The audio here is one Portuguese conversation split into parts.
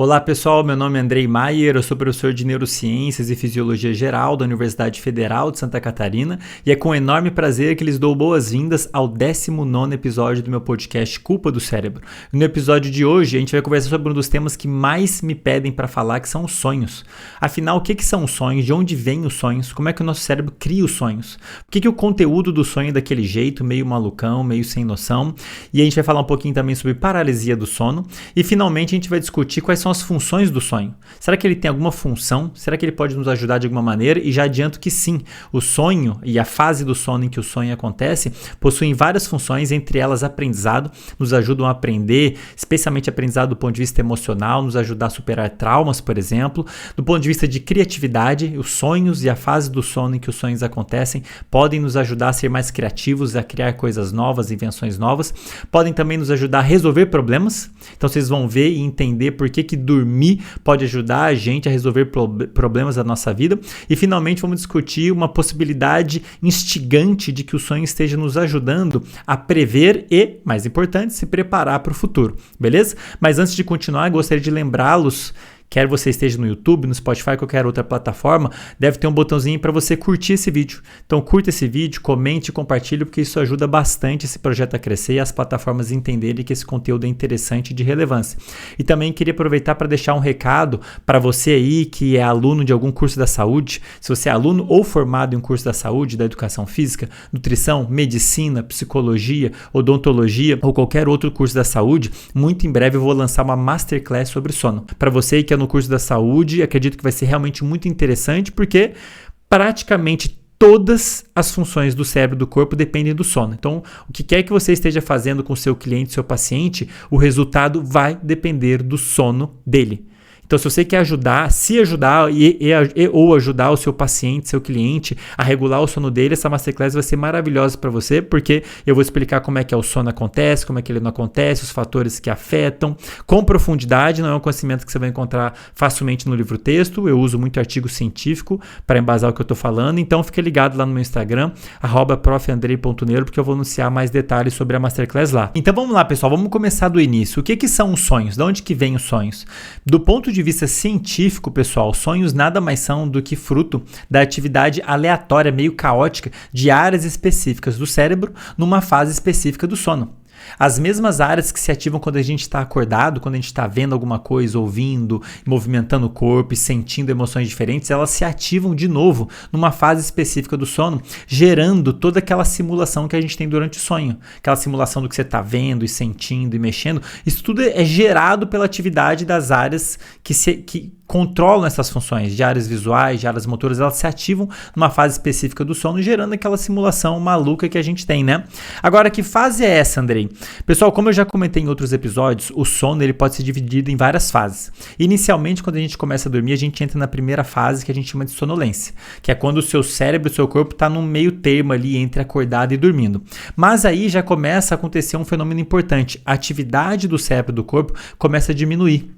Olá pessoal, meu nome é Andrei Maier, eu sou professor de Neurociências e Fisiologia Geral da Universidade Federal de Santa Catarina e é com enorme prazer que lhes dou boas-vindas ao 19º episódio do meu podcast Culpa do Cérebro. No episódio de hoje a gente vai conversar sobre um dos temas que mais me pedem para falar, que são os sonhos. Afinal, o que são os sonhos? De onde vêm os sonhos? Como é que o nosso cérebro cria os sonhos? Por que o conteúdo do sonho é daquele jeito, meio malucão, meio sem noção? E a gente vai falar um pouquinho também sobre paralisia do sono e finalmente a gente vai discutir quais são as funções do sonho. Será que ele tem alguma função? Será que ele pode nos ajudar de alguma maneira? E já adianto que sim, o sonho e a fase do sono em que o sonho acontece possuem várias funções, entre elas aprendizado, nos ajudam a aprender, especialmente aprendizado do ponto de vista emocional, nos ajudar a superar traumas, por exemplo. Do ponto de vista de criatividade, os sonhos e a fase do sono em que os sonhos acontecem podem nos ajudar a ser mais criativos, a criar coisas novas, invenções novas. Podem também nos ajudar a resolver problemas. Então vocês vão ver e entender por que dormir pode ajudar a gente a resolver problemas da nossa vida. E finalmente vamos discutir uma possibilidade instigante de que o sonho esteja nos ajudando a prever e, mais importante, se preparar para o futuro, beleza? Mas antes de continuar, gostaria de lembrá-los, quer você esteja no YouTube, no Spotify, qualquer outra plataforma, deve ter um botãozinho para você curtir esse vídeo. Então curta esse vídeo, comente e compartilhe, porque isso ajuda bastante esse projeto a crescer e as plataformas entenderem que esse conteúdo é interessante e de relevância. E também queria aproveitar para deixar um recado para você aí que é aluno de algum curso da saúde. Se você é aluno ou formado em um curso da saúde, da educação física, nutrição, medicina, psicologia, odontologia ou qualquer outro curso da saúde, muito em breve eu vou lançar uma masterclass sobre sono. Para você que é no curso da saúde, acredito que vai ser realmente muito interessante, porque praticamente todas as funções do cérebro e do corpo dependem do sono. Então, o que quer que você esteja fazendo com o seu cliente, seu paciente, o resultado vai depender do sono dele. Então, se você quer ajudar, ou ajudar o seu paciente, seu cliente a regular o sono dele, essa masterclass vai ser maravilhosa para você, porque eu vou explicar como é que o sono acontece, como é que ele não acontece, os fatores que afetam, com profundidade. Não é um conhecimento que você vai encontrar facilmente no livro-texto. Eu uso muito artigo científico para embasar o que eu estou falando. Então, fique ligado lá no meu Instagram, @profandrei.neuro, porque eu vou anunciar mais detalhes sobre a masterclass lá. Então, vamos lá, pessoal. Vamos começar do início. O que são os sonhos? De onde que vêm os sonhos? Do ponto de vista científico, pessoal, sonhos nada mais são do que fruto da atividade aleatória, meio caótica, de áreas específicas do cérebro numa fase específica do sono. As mesmas áreas que se ativam quando a gente está acordado, quando a gente está vendo alguma coisa, ouvindo, movimentando o corpo e sentindo emoções diferentes, elas se ativam de novo numa fase específica do sono, gerando toda aquela simulação que a gente tem durante o sonho. Aquela simulação do que você está vendo e sentindo e mexendo. Isso tudo é gerado pela atividade das áreas que controlam essas funções, de áreas visuais, de áreas motoras, elas se ativam numa fase específica do sono, gerando aquela simulação maluca que a gente tem, né? Agora, que fase é essa, Andrei? Pessoal, como eu já comentei em outros episódios, o sono ele pode ser dividido em várias fases. Inicialmente, quando a gente começa a dormir, a gente entra na primeira fase que a gente chama de sonolência, que é quando o seu cérebro, o seu corpo está num meio termo ali entre acordado e dormindo. Mas aí já começa a acontecer um fenômeno importante. A atividade do cérebro e do corpo começa a diminuir.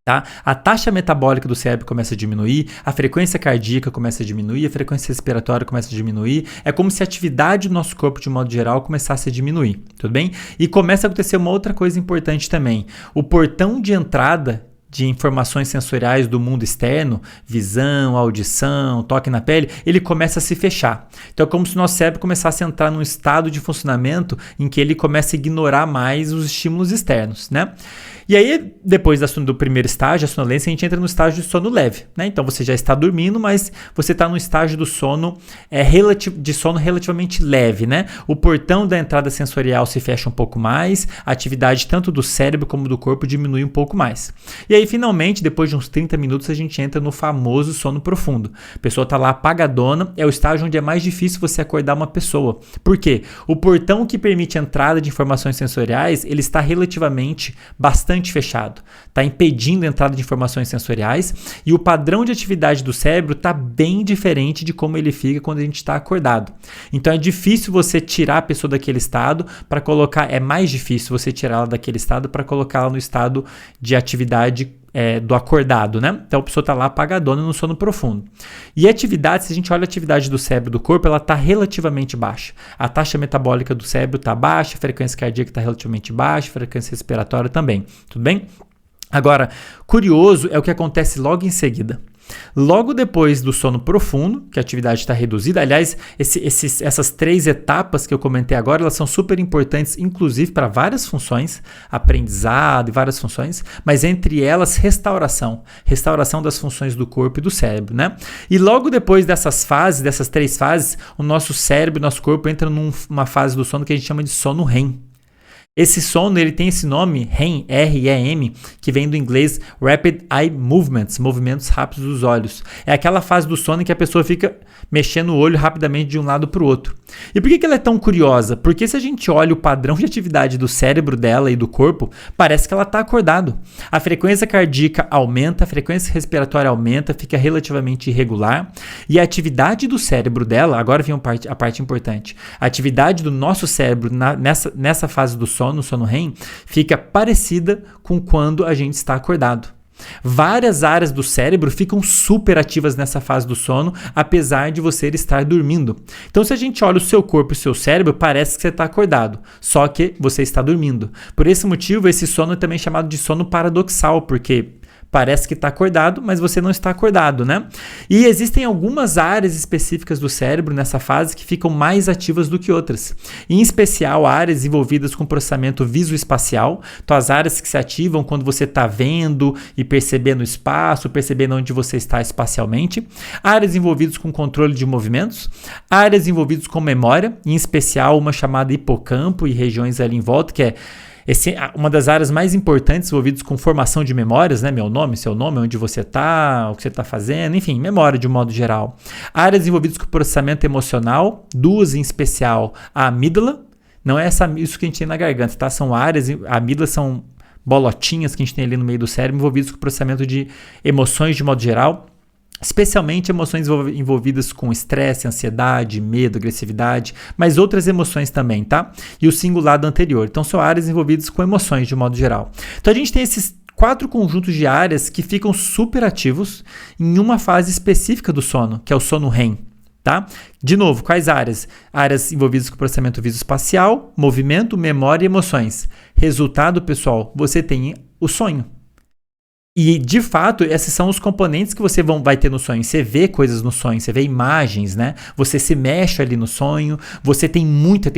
Tá? A taxa metabólica do cérebro começa a diminuir, a frequência cardíaca começa a diminuir, a frequência respiratória começa a diminuir. É como se a atividade do nosso corpo, de modo geral, começasse a diminuir, tudo bem? E começa a acontecer uma outra coisa importante também. O portão de entrada de informações sensoriais do mundo externo, visão, audição, toque na pele, ele começa a se fechar. Então é como se o nosso cérebro começasse a entrar num estado de funcionamento em que ele começa a ignorar mais os estímulos externos, né? E aí, depois do primeiro estágio, a sonolência, a gente entra no estágio de sono leve, né? Então você já está dormindo, mas você está no estágio do sono, de sono relativamente leve, né? O portão da entrada sensorial se fecha um pouco mais, a atividade tanto do cérebro como do corpo diminui um pouco mais. E aí, finalmente, depois de uns 30 minutos, a gente entra no famoso sono profundo. A pessoa está lá apagadona, é o estágio onde é mais difícil você acordar uma pessoa. Por quê? O portão que permite a entrada de informações sensoriais, ele está relativamente bastante fechado, está impedindo a entrada de informações sensoriais e o padrão de atividade do cérebro está bem diferente de como ele fica quando a gente está acordado. Então é difícil você tirar a pessoa daquele estado para colocar, é mais difícil você tirá-la daquele estado para colocá-la no estado de atividade do acordado, né? Então a pessoa está lá apagadona no sono profundo. E a atividade, se a gente olha a atividade do cérebro e do corpo, ela está relativamente baixa. A taxa metabólica do cérebro está baixa, a frequência cardíaca está relativamente baixa, a frequência respiratória também. Tudo bem? Agora, curioso é o que acontece logo em seguida. Logo depois do sono profundo, que a atividade está reduzida, aliás, essas 3 etapas que eu comentei agora, elas são super importantes, inclusive para várias funções, aprendizado e várias funções, mas entre elas restauração das funções do corpo e do cérebro, né? E logo depois dessas 3 fases, o nosso cérebro, nosso corpo entra numa fase do sono que a gente chama de sono REM. Esse sono, ele tem esse nome, REM, R-E-M, que vem do inglês Rapid Eye Movements, movimentos rápidos dos olhos. É aquela fase do sono em que a pessoa fica mexendo o olho rapidamente de um lado para o outro. E por que ela é tão curiosa? Porque se a gente olha o padrão de atividade do cérebro dela e do corpo, parece que ela está acordado. A frequência cardíaca aumenta, a frequência respiratória aumenta, fica relativamente irregular. E a atividade do cérebro dela, agora vem a parte importante, a atividade do nosso cérebro nessa fase do sono, no sono REM, fica parecida com quando a gente está acordado. Várias áreas do cérebro ficam super ativas nessa fase do sono, apesar de você estar dormindo. Então, se a gente olha o seu corpo e o seu cérebro, parece que você está acordado, só que você está dormindo. Por esse motivo, esse sono é também chamado de sono paradoxal, porque parece que está acordado, mas você não está acordado, né? E existem algumas áreas específicas do cérebro nessa fase que ficam mais ativas do que outras. Em especial, áreas envolvidas com processamento visoespacial, então as áreas que se ativam quando você está vendo e percebendo o espaço, percebendo onde você está espacialmente. Áreas envolvidas com controle de movimentos. Áreas envolvidas com memória, em especial uma chamada hipocampo e regiões ali em volta, que é uma das áreas mais importantes envolvidas com formação de memórias, né? Meu nome, seu nome, onde você está, o que você está fazendo, enfim, memória de um modo geral. Áreas envolvidas com processamento emocional, 2 em especial, a amígdala, não é isso que a gente tem na garganta, tá? São áreas, a amígdala são bolotinhas que a gente tem ali no meio do cérebro envolvidas com processamento de emoções de modo geral. Especialmente emoções envolvidas com estresse, ansiedade, medo, agressividade, mas outras emoções também, tá? E o cingulado anterior. Então, são áreas envolvidas com emoções de modo geral. Então, a gente tem esses 4 conjuntos de áreas que ficam super ativos em uma fase específica do sono, que é o sono REM. Tá? De novo, quais áreas? Áreas envolvidas com processamento visoespacial, movimento, memória e emoções. Resultado, pessoal, você tem o sonho. E, de fato, esses são os componentes que você vai ter no sonho. Você vê coisas no sonho, você vê imagens, né? Você se mexe ali no sonho, você tem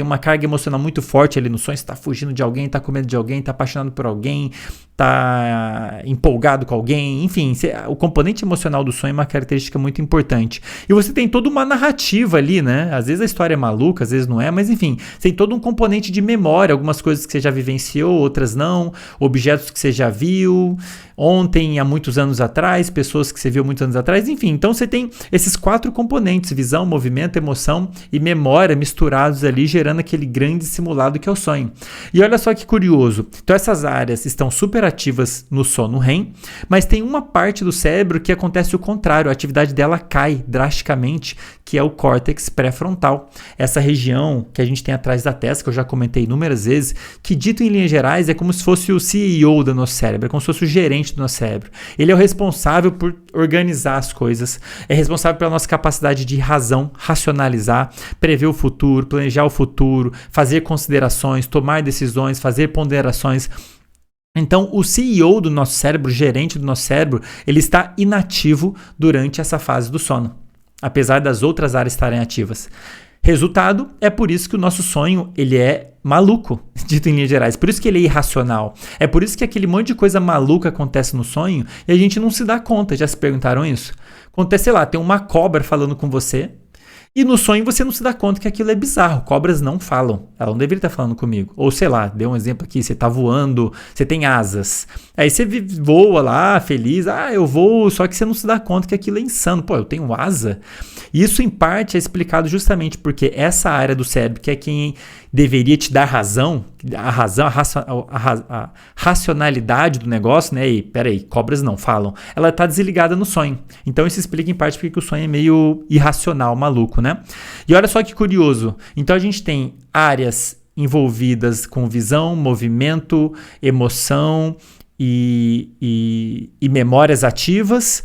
uma carga emocional muito forte ali no sonho. Você está fugindo de alguém, está com medo de alguém, está apaixonado por alguém, está empolgado com alguém. Enfim, o componente emocional do sonho é uma característica muito importante. E você tem toda uma narrativa ali, né? Às vezes a história é maluca, às vezes não é, mas enfim, tem todo um componente de memória, algumas coisas que você já vivenciou, outras não, objetos que você já viu ontem, há muitos anos atrás, pessoas que você viu muitos anos atrás, enfim. Então você tem esses 4 componentes, visão, movimento, emoção e memória misturados ali, gerando aquele grande simulado que é o sonho. E olha só que curioso, então essas áreas estão super ativas no sono REM, mas tem uma parte do cérebro que acontece o contrário, a atividade dela cai drasticamente, que é o córtex pré-frontal. Essa região que a gente tem atrás da testa, que eu já comentei inúmeras vezes, que dito em linhas gerais é como se fosse o CEO do nosso cérebro, é como se fosse o gerente do nosso cérebro. Ele é o responsável por organizar as coisas, é responsável pela nossa capacidade de razão, racionalizar, prever o futuro, planejar o futuro, fazer considerações, tomar decisões, fazer ponderações. Então, o CEO do nosso cérebro, o gerente do nosso cérebro, ele está inativo durante essa fase do sono, apesar das outras áreas estarem ativas. Resultado, é por isso que o nosso sonho ele é maluco, dito em linhas gerais. Por isso que ele é irracional. É por isso que aquele monte de coisa maluca acontece no sonho e a gente não se dá conta. Já se perguntaram isso? Acontece, sei lá, tem uma cobra falando com você e no sonho você não se dá conta que aquilo é bizarro. Cobras não falam. Ela não deveria estar falando comigo. Ou sei lá, dei um exemplo aqui, você está voando, você tem asas. Aí você voa lá, feliz, eu voo, só que você não se dá conta que aquilo é insano. Pô, eu tenho asa? Isso em parte é explicado justamente porque essa área do cérebro, que é quem deveria te dar razão, a racionalidade do negócio, né? E peraí, cobras não falam. Ela está desligada no sonho. Então isso explica em parte porque o sonho é meio irracional, maluco, né? E olha só que curioso. Então a gente tem áreas envolvidas com visão, movimento, emoção e memórias ativas.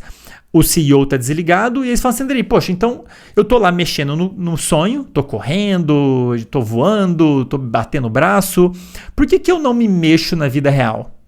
O CEO está desligado e eles falam assim, Andrei, poxa, então eu tô lá mexendo no sonho, tô correndo, tô voando, tô batendo o braço, por que eu não me mexo na vida real?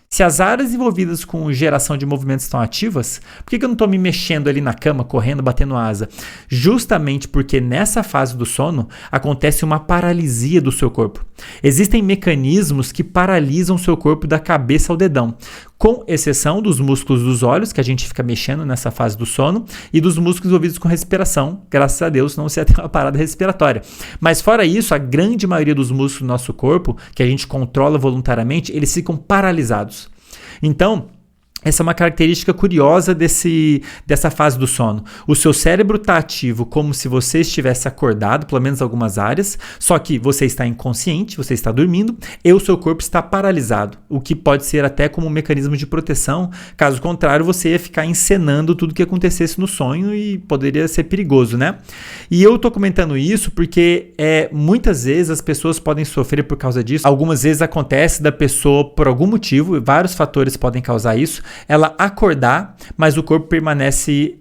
Se as áreas envolvidas com geração de movimentos estão ativas, por que eu não estou me mexendo ali na cama, correndo, batendo asa? Justamente porque nessa fase do sono acontece uma paralisia do seu corpo. Existem mecanismos que paralisam o seu corpo da cabeça ao dedão, com exceção dos músculos dos olhos, que a gente fica mexendo nessa fase do sono, e dos músculos envolvidos com respiração, graças a Deus, senão você ia ter uma parada respiratória. Mas fora isso, a grande maioria dos músculos do nosso corpo, que a gente controla voluntariamente, eles ficam paralisados. Então, essa é uma característica curiosa dessa fase do sono. O seu cérebro está ativo como se você estivesse acordado, pelo menos algumas áreas, só que você está inconsciente, você está dormindo, e o seu corpo está paralisado, o que pode ser até como um mecanismo de proteção. Caso contrário, você ia ficar encenando tudo que acontecesse no sonho e poderia ser perigoso, né? E eu estou comentando isso porque muitas vezes as pessoas podem sofrer por causa disso. Algumas vezes acontece da pessoa, por algum motivo, vários fatores podem causar isso, ela acordar, mas o corpo permanece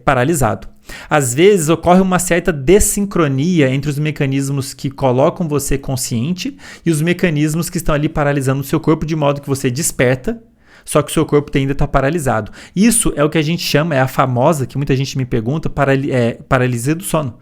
paralisado. Às vezes ocorre uma certa dessincronia entre os mecanismos que colocam você consciente e os mecanismos que estão ali paralisando o seu corpo, de modo que você desperta, só que o seu corpo ainda está paralisado. Isso é o que a gente chama, é a famosa, que muita gente me pergunta, paralisia do sono.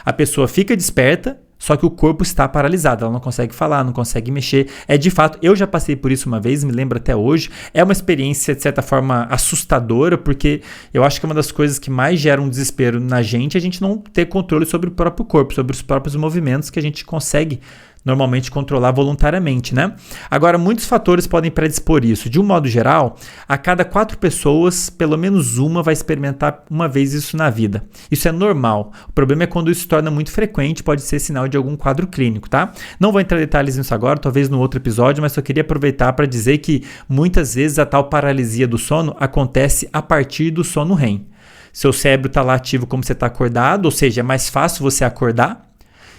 A pessoa fica desperta, só que o corpo está paralisado, ela não consegue falar, não consegue mexer. De fato, eu já passei por isso uma vez, me lembro até hoje. É uma experiência, de certa forma, assustadora, porque eu acho que é uma das coisas que mais gera um desespero na gente, é a gente não ter controle sobre o próprio corpo, sobre os próprios movimentos que a gente consegue normalmente controlar voluntariamente, né? Agora, muitos fatores podem predispor isso. De um modo geral, a cada 4 pessoas, pelo menos uma vai experimentar uma vez isso na vida. Isso é normal. O problema é quando isso se torna muito frequente, pode ser sinal de algum quadro clínico, tá? Não vou entrar em detalhes nisso agora, talvez no outro episódio, mas só queria aproveitar para dizer que muitas vezes a tal paralisia do sono acontece a partir do sono REM. Seu cérebro está lá ativo como você está acordado, ou seja, é mais fácil você acordar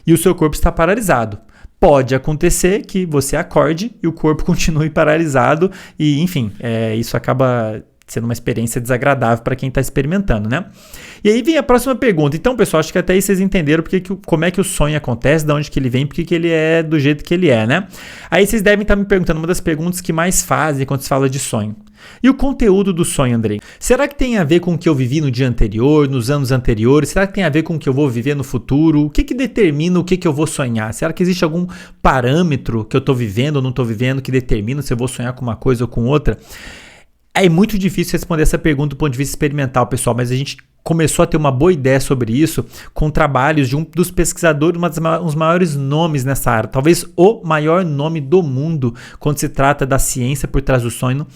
e o seu corpo está paralisado. Pode acontecer que você acorde e o corpo continue paralisado e, enfim, isso acaba sendo uma experiência desagradável para quem está experimentando, né? E aí vem a próxima pergunta. Então, pessoal, acho que até aí vocês entenderam como é que o sonho acontece, de onde que ele vem, porque que ele é do jeito que ele é, né? Aí vocês devem estar me perguntando uma das perguntas que mais fazem quando se fala de sonho. E o conteúdo do sonho, Andrei? Será que tem a ver com o que eu vivi no dia anterior, nos anos anteriores? Será que tem a ver com o que eu vou viver no futuro? O que determina o que eu vou sonhar? Será que existe algum parâmetro que eu estou vivendo ou não estou vivendo que determina se eu vou sonhar com uma coisa ou com outra? É muito difícil responder essa pergunta do ponto de vista experimental, pessoal, mas a gente começou a ter uma boa ideia sobre isso com trabalhos de um dos pesquisadores, um dos maiores nomes nessa área, talvez o maior nome do mundo quando se trata da ciência por trás do sonho,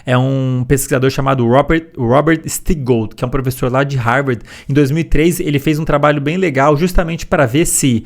é um pesquisador chamado Robert Stigold, que é um professor lá de Harvard. Em 2003, ele fez um trabalho bem legal justamente para ver se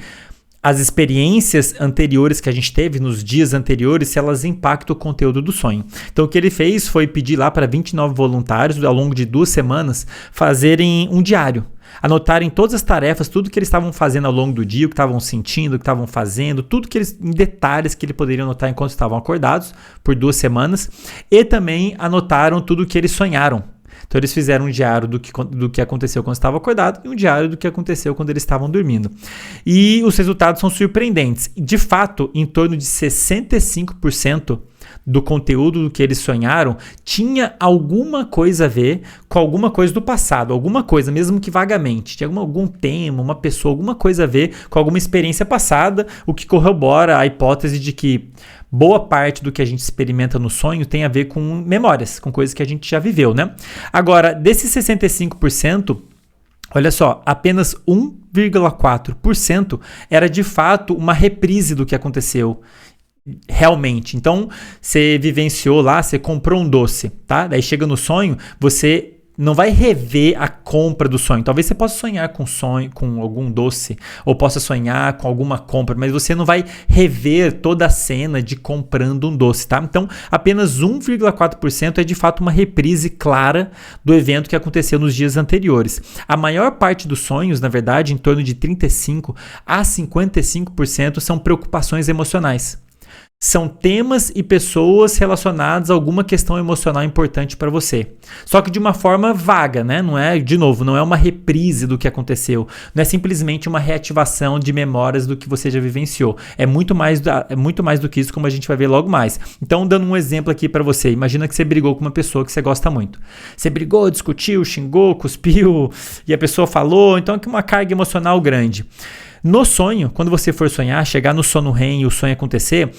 as experiências anteriores que a gente teve nos dias anteriores, se elas impactam o conteúdo do sonho. Então, o que ele fez foi pedir lá para 29 voluntários, ao longo de 2 semanas, fazerem um diário. Anotarem todas as tarefas, tudo que eles estavam fazendo ao longo do dia, o que estavam sentindo, o que estavam fazendo, tudo que eles, em detalhes que eles poderiam anotar enquanto estavam acordados por 2 semanas. E também anotaram tudo o que eles sonharam. Então eles fizeram um diário do que aconteceu quando estavam acordados e um diário do que aconteceu quando eles estavam dormindo. E os resultados são surpreendentes. De fato, em torno de 65% do conteúdo do que eles sonharam tinha alguma coisa a ver com alguma coisa do passado, alguma coisa, mesmo que vagamente, tinha algum tema, uma pessoa, alguma coisa a ver com alguma experiência passada, o que corrobora a hipótese de que boa parte do que a gente experimenta no sonho tem a ver com memórias, com coisas que a gente já viveu, né? Agora, desses 65%, olha só, apenas 1,4% era de fato uma reprise do que aconteceu realmente. Então, você vivenciou lá, você comprou um doce, tá? Daí chega no sonho, você não vai rever a compra do sonho. Talvez você possa sonhar com algum doce, ou possa sonhar com alguma compra, mas você não vai rever toda a cena de comprando um doce, tá? Então, apenas 1,4% é de fato uma reprise clara do evento que aconteceu nos dias anteriores. A maior parte dos sonhos, na verdade, em torno de 35% a 55% são preocupações emocionais. são temas e pessoas relacionados a alguma questão emocional importante para você. Só que de uma forma vaga, né? Não é, de novo, não é uma reprise do que aconteceu. Não é simplesmente uma reativação de memórias do que você já vivenciou. É muito mais do que isso, como a gente vai ver logo mais. Então, dando um exemplo aqui para você. Imagina que você brigou com uma pessoa que você gosta muito. Você brigou, discutiu, xingou, cuspiu, e a pessoa falou. Então, é uma carga emocional grande. No sonho, quando você for sonhar, chegar no sono REM e o sonho acontecer,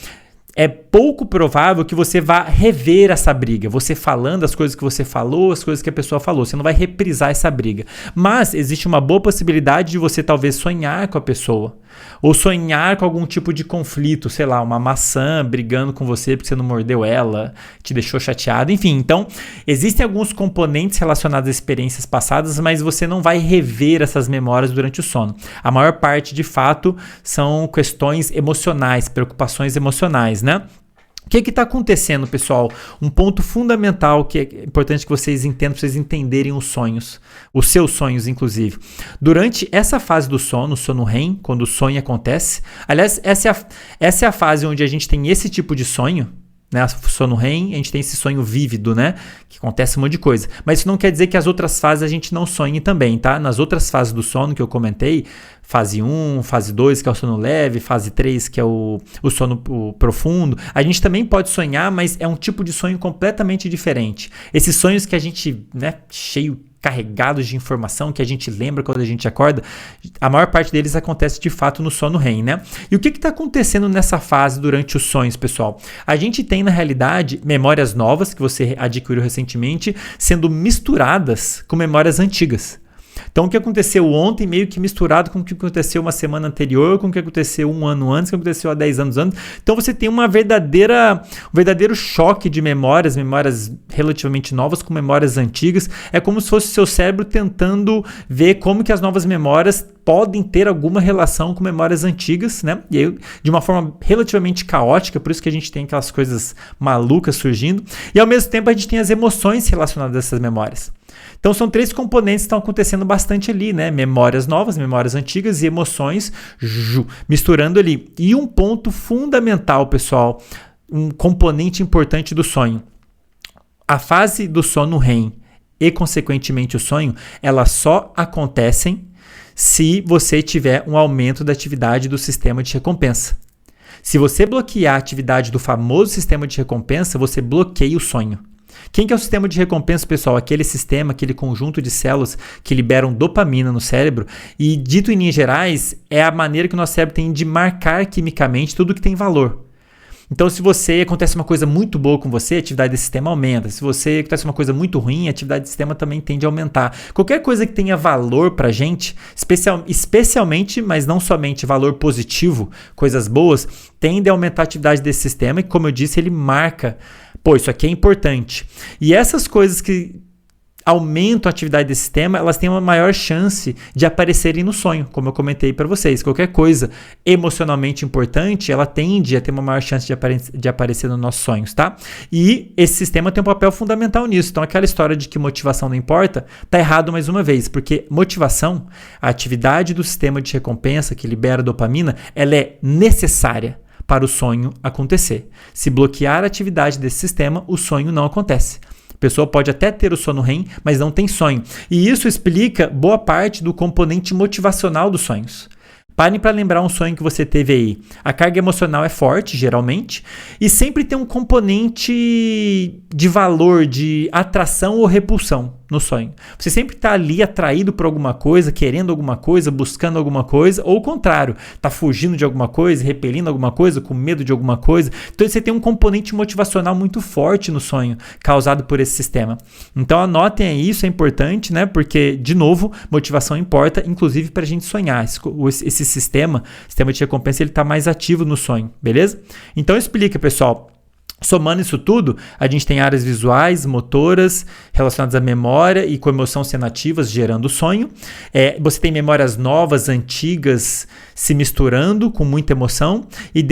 é pouco provável que você vá rever essa briga. Você falando as coisas que você falou, as coisas que a pessoa falou. Você não vai reprisar essa briga. Mas existe uma boa possibilidade de você talvez sonhar com a pessoa. Ou sonhar com algum tipo de conflito, sei lá, uma maçã brigando com você porque você não mordeu ela, te deixou chateado, enfim. Então, existem alguns componentes relacionados a experiências passadas, mas você não vai rever essas memórias durante o sono. A maior parte, de fato, são questões emocionais, preocupações emocionais, né? O que está acontecendo, pessoal? Um ponto fundamental que é importante que vocês entendam, para vocês entenderem os sonhos, os seus sonhos, inclusive. Durante essa fase do sono, o sono REM, quando o sonho acontece, aliás, essa é a fase onde a gente tem esse tipo de sonho, né? Sono REM, a gente tem esse sonho vívido, né? Que acontece um monte de coisa. Mas isso não quer dizer que as outras fases a gente não sonhe também, tá? Nas outras fases do sono que eu comentei, fase 1, fase 2, que é o sono leve, fase 3, que é o sono profundo, a gente também pode sonhar, mas é um tipo de sonho completamente diferente. Esses sonhos que a gente, né, carregados de informação, que a gente lembra quando a gente acorda, a maior parte deles acontece de fato no sono REM, né? E o que está acontecendo nessa fase durante os sonhos, pessoal? A gente tem, na realidade, memórias novas que você adquiriu recentemente sendo misturadas com memórias antigas. Então, o que aconteceu ontem meio que misturado com o que aconteceu uma semana anterior, com o que aconteceu um ano antes, com o que aconteceu há 10 anos antes. Então, você tem um verdadeiro choque de memórias relativamente novas com memórias antigas. É como se fosse o seu cérebro tentando ver como que as novas memórias podem ter alguma relação com memórias antigas, né? E aí, de uma forma relativamente caótica, por isso que a gente tem aquelas coisas malucas surgindo. E, ao mesmo tempo, a gente tem as emoções relacionadas a essas memórias. Então, são 3 componentes que estão acontecendo bastante ali, né? Memórias novas, memórias antigas e emoções misturando ali. E um ponto fundamental, pessoal, um componente importante do sonho. A fase do sono REM e, consequentemente, o sonho, elas só acontecem se você tiver um aumento da atividade do sistema de recompensa. Se você bloquear a atividade do famoso sistema de recompensa, você bloqueia o sonho. Quem que é o sistema de recompensa, pessoal? Aquele sistema, aquele conjunto de células que liberam dopamina no cérebro e, dito em linhas gerais, é a maneira que o nosso cérebro tem de marcar quimicamente tudo que tem valor. Então, se acontece uma coisa muito boa com você, a atividade desse sistema aumenta. Se acontece uma coisa muito ruim, a atividade desse sistema também tende a aumentar. Qualquer coisa que tenha valor pra gente, especialmente, mas não somente valor positivo, coisas boas, tende a aumentar a atividade desse sistema e, como eu disse, ele marca, pô, isso aqui é importante. E essas coisas que aumentam a atividade desse sistema, elas têm uma maior chance de aparecerem no sonho, como eu comentei para vocês. Qualquer coisa emocionalmente importante, ela tende a ter uma maior chance de aparecer nos nossos sonhos, tá? E esse sistema tem um papel fundamental nisso. Então, aquela história de que motivação não importa, tá errado mais uma vez, porque motivação, a atividade do sistema de recompensa que libera dopamina, ela é necessária para o sonho acontecer. Se bloquear a atividade desse sistema, o sonho não acontece. A pessoa pode até ter o sono REM, mas não tem sonho. E isso explica boa parte do componente motivacional dos sonhos. Parem para lembrar um sonho que você teve aí. A carga emocional é forte, geralmente, e sempre tem um componente de valor, de atração ou repulsão no sonho. Você sempre está ali atraído por alguma coisa, querendo alguma coisa, buscando alguma coisa, ou o contrário, está fugindo de alguma coisa, repelindo alguma coisa, com medo de alguma coisa. Então você tem um componente motivacional muito forte no sonho, causado por esse sistema. Então anotem aí, isso é importante, né? Porque, de novo, motivação importa, inclusive para a gente sonhar. Esse sistema de recompensa, ele está mais ativo no sonho, beleza? Então explica, pessoal. Somando isso tudo, a gente tem áreas visuais, motoras, relacionadas à memória e com emoção sendo ativas, gerando sonho. Você tem memórias novas, antigas, se misturando com muita emoção e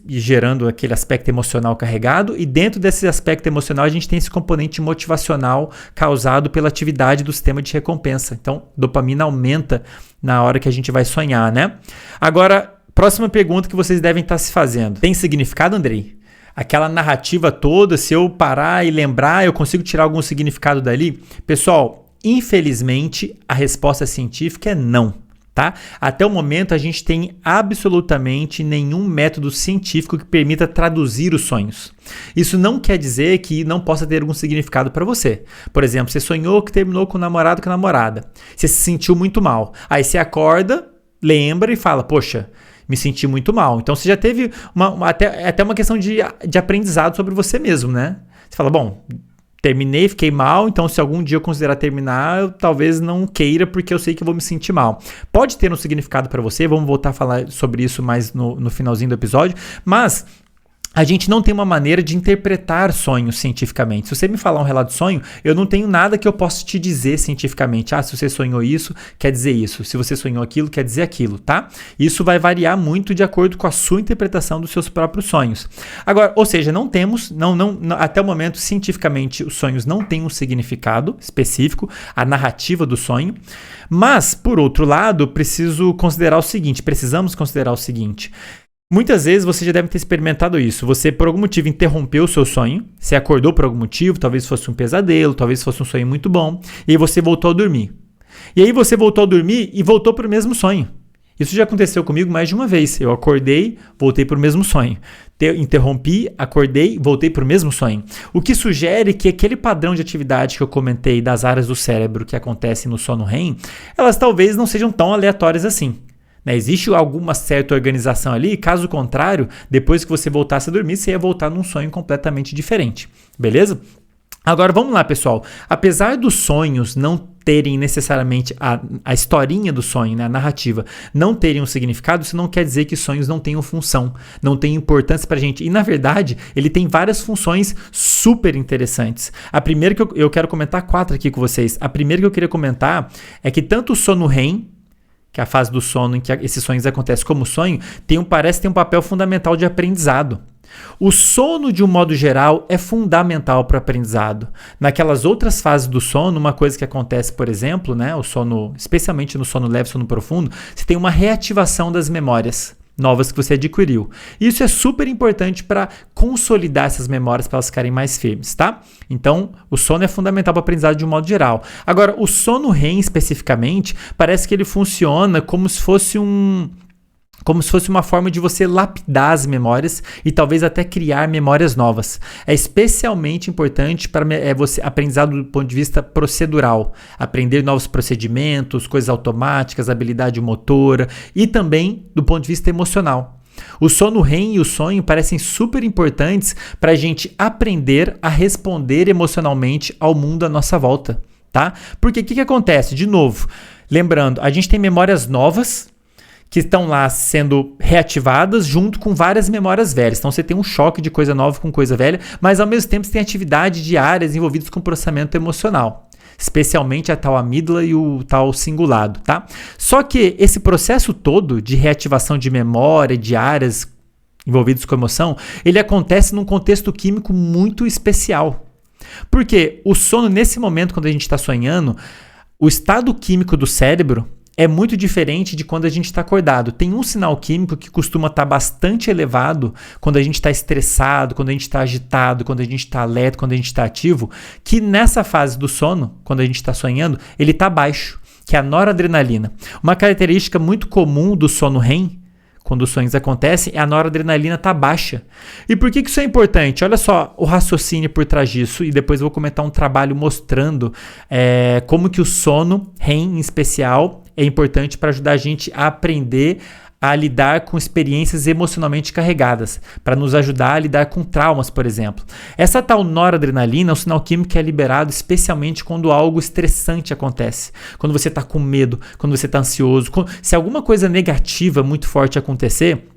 gerando aquele aspecto emocional carregado. E dentro desse aspecto emocional, a gente tem esse componente motivacional causado pela atividade do sistema de recompensa. Então, dopamina aumenta na hora que a gente vai sonhar, né? Agora, próxima pergunta que vocês devem estar se fazendo. Tem significado, Andrei? aquela narrativa toda, se eu parar e lembrar, eu consigo tirar algum significado dali? Pessoal, infelizmente, a resposta científica é não. Tá? Até o momento a gente tem absolutamente nenhum método científico que permita traduzir os sonhos. Isso não quer dizer que não possa ter algum significado para você. Por exemplo, você sonhou que terminou com o namorado ou com a namorada. Você se sentiu muito mal. Aí você acorda, lembra e fala, poxa, me senti muito mal. Então você já teve até uma questão de aprendizado sobre você mesmo, né? Você fala, bom, terminei, fiquei mal, então se algum dia eu considerar terminar, eu talvez não queira porque eu sei que eu vou me sentir mal. Pode ter um significado para você, vamos voltar a falar sobre isso mais no finalzinho do episódio, mas a gente não tem uma maneira de interpretar sonhos cientificamente. Se você me falar um relato de sonho, eu não tenho nada que eu possa te dizer cientificamente. Se você sonhou isso, quer dizer isso. Se você sonhou aquilo, quer dizer aquilo, tá? Isso vai variar muito de acordo com a sua interpretação dos seus próprios sonhos. Agora, ou seja, não temos, até o momento, cientificamente, os sonhos não têm um significado específico, a narrativa do sonho. Mas, por outro lado, precisamos considerar o seguinte. Muitas vezes você já deve ter experimentado isso. Você, por algum motivo, interrompeu o seu sonho. Você acordou por algum motivo, talvez fosse um pesadelo, talvez fosse um sonho muito bom. E aí você voltou a dormir. E aí você voltou a dormir e voltou para o mesmo sonho. Isso já aconteceu comigo mais de uma vez. Eu acordei, voltei para o mesmo sonho. Interrompi, acordei, voltei para o mesmo sonho. O que sugere que aquele padrão de atividade que eu comentei das áreas do cérebro que acontecem no sono REM, elas talvez não sejam tão aleatórias assim. Existe alguma certa organização ali, caso contrário, depois que você voltasse a dormir, você ia voltar num sonho completamente diferente, beleza? Agora vamos lá, pessoal. Apesar dos sonhos não terem necessariamente a historinha do sonho, né, a narrativa, não terem um significado, isso não quer dizer que sonhos não tenham função, não tenham importância pra gente. E na verdade, ele tem várias funções super interessantes. A primeira que eu quero comentar 4 aqui com vocês. A primeira que eu queria comentar é que tanto o sono REM, que é a fase do sono em que esses sonhos acontecem como sonho, parece ter um papel fundamental de aprendizado. O sono, de um modo geral, é fundamental para o aprendizado. Naquelas outras fases do sono, uma coisa que acontece, por exemplo, né, o sono, especialmente no sono leve, sono profundo, você tem uma reativação das memórias novas que você adquiriu. Isso é super importante para consolidar essas memórias para elas ficarem mais firmes, tá? Então, o sono é fundamental para o aprendizado de um modo geral. Agora, o sono REM especificamente, parece que ele funciona como se fosse uma forma de você lapidar as memórias e talvez até criar memórias novas. É especialmente importante para você aprendizado do ponto de vista procedural, aprender novos procedimentos, coisas automáticas, habilidade motora e também do ponto de vista emocional. O sono REM e o sonho parecem super importantes para a gente aprender a responder emocionalmente ao mundo à nossa volta, tá? Porque o que acontece? De novo, lembrando, a gente tem memórias novas que estão lá sendo reativadas junto com várias memórias velhas. Então você tem um choque de coisa nova com coisa velha, mas ao mesmo tempo você tem atividades diárias envolvidas com processamento emocional, especialmente a tal amígdala e o tal cingulado, tá? Só que esse processo todo de reativação de memória, de áreas envolvidas com emoção, ele acontece num contexto químico muito especial. Porque o sono, nesse momento, quando a gente está sonhando, o estado químico do cérebro é muito diferente de quando a gente está acordado. Tem um sinal químico que costuma estar bastante elevado quando a gente está estressado, quando a gente está agitado, quando a gente está alerta, quando a gente está ativo, que nessa fase do sono, quando a gente está sonhando, ele está baixo, que é a noradrenalina. Uma característica muito comum do sono REM, quando os sonhos acontecem, é a noradrenalina tá baixa. E por que isso é importante? Olha só o raciocínio por trás disso, e depois eu vou comentar um trabalho mostrando como que o sono REM, em especial, é importante para ajudar a gente a aprender a lidar com experiências emocionalmente carregadas, para nos ajudar a lidar com traumas, por exemplo. Essa tal noradrenalina é um sinal químico que é liberado especialmente quando algo estressante acontece, quando você está com medo, quando você está ansioso, se alguma coisa negativa muito forte acontecer,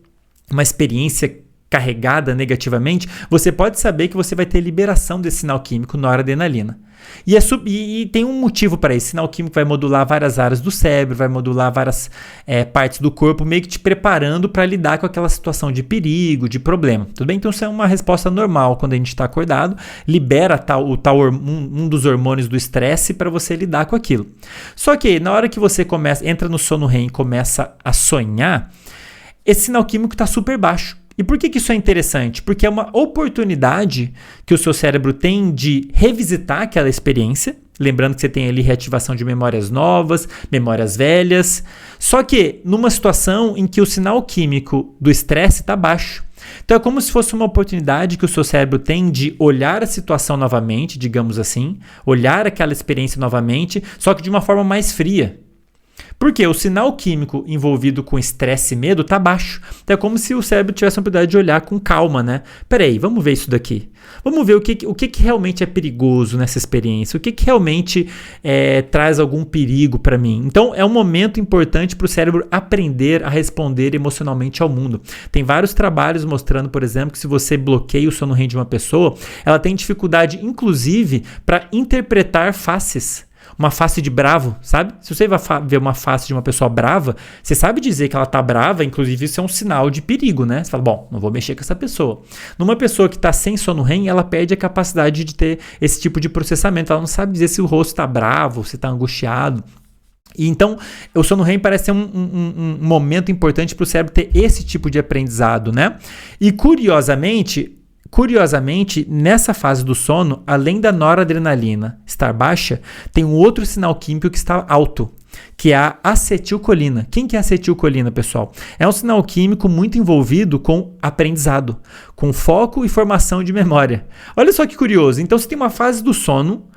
uma experiência carregada negativamente, você pode saber que você vai ter liberação desse sinal químico noradrenalina. E tem um motivo para isso. O sinal químico vai modular várias áreas do cérebro, vai modular várias partes do corpo, meio que te preparando para lidar com aquela situação de perigo, de problema. Tudo bem? Então isso é uma resposta normal quando a gente está acordado, libera um dos hormônios do estresse para você lidar com aquilo. Só que na hora que você entra no sono REM e começa a sonhar, esse sinal químico está super baixo. E por que isso é interessante? Porque é uma oportunidade que o seu cérebro tem de revisitar aquela experiência. Lembrando que você tem ali reativação de memórias novas, memórias velhas. Só que numa situação em que o sinal químico do estresse está baixo. Então é como se fosse uma oportunidade que o seu cérebro tem de olhar a situação novamente, digamos assim, olhar aquela experiência novamente, só que de uma forma mais fria. Porque o sinal químico envolvido com estresse e medo está baixo. Então é como se o cérebro tivesse a oportunidade de olhar com calma, né? Peraí, vamos ver isso daqui. Vamos ver o que realmente é perigoso nessa experiência. O que realmente traz algum perigo para mim. Então é um momento importante para o cérebro aprender a responder emocionalmente ao mundo. Tem vários trabalhos mostrando, por exemplo, que se você bloqueia o sono REM de uma pessoa, ela tem dificuldade, inclusive, para interpretar faces. Uma face de bravo, sabe? Se você vai ver uma face de uma pessoa brava, você sabe dizer que ela tá brava, inclusive isso é um sinal de perigo, né? Você fala, bom, não vou mexer com essa pessoa. Numa pessoa que tá sem sono REM, ela perde a capacidade de ter esse tipo de processamento. Ela não sabe dizer se o rosto tá bravo, se tá angustiado. E então, o sono REM parece ser um momento importante para o cérebro ter esse tipo de aprendizado, né? E curiosamente, nessa fase do sono, além da noradrenalina estar baixa, tem um outro sinal químico que está alto, que é a acetilcolina. Quem que é a acetilcolina, pessoal? É um sinal químico muito envolvido com aprendizado, com foco e formação de memória. Olha só que curioso. Então, você tem uma fase do sono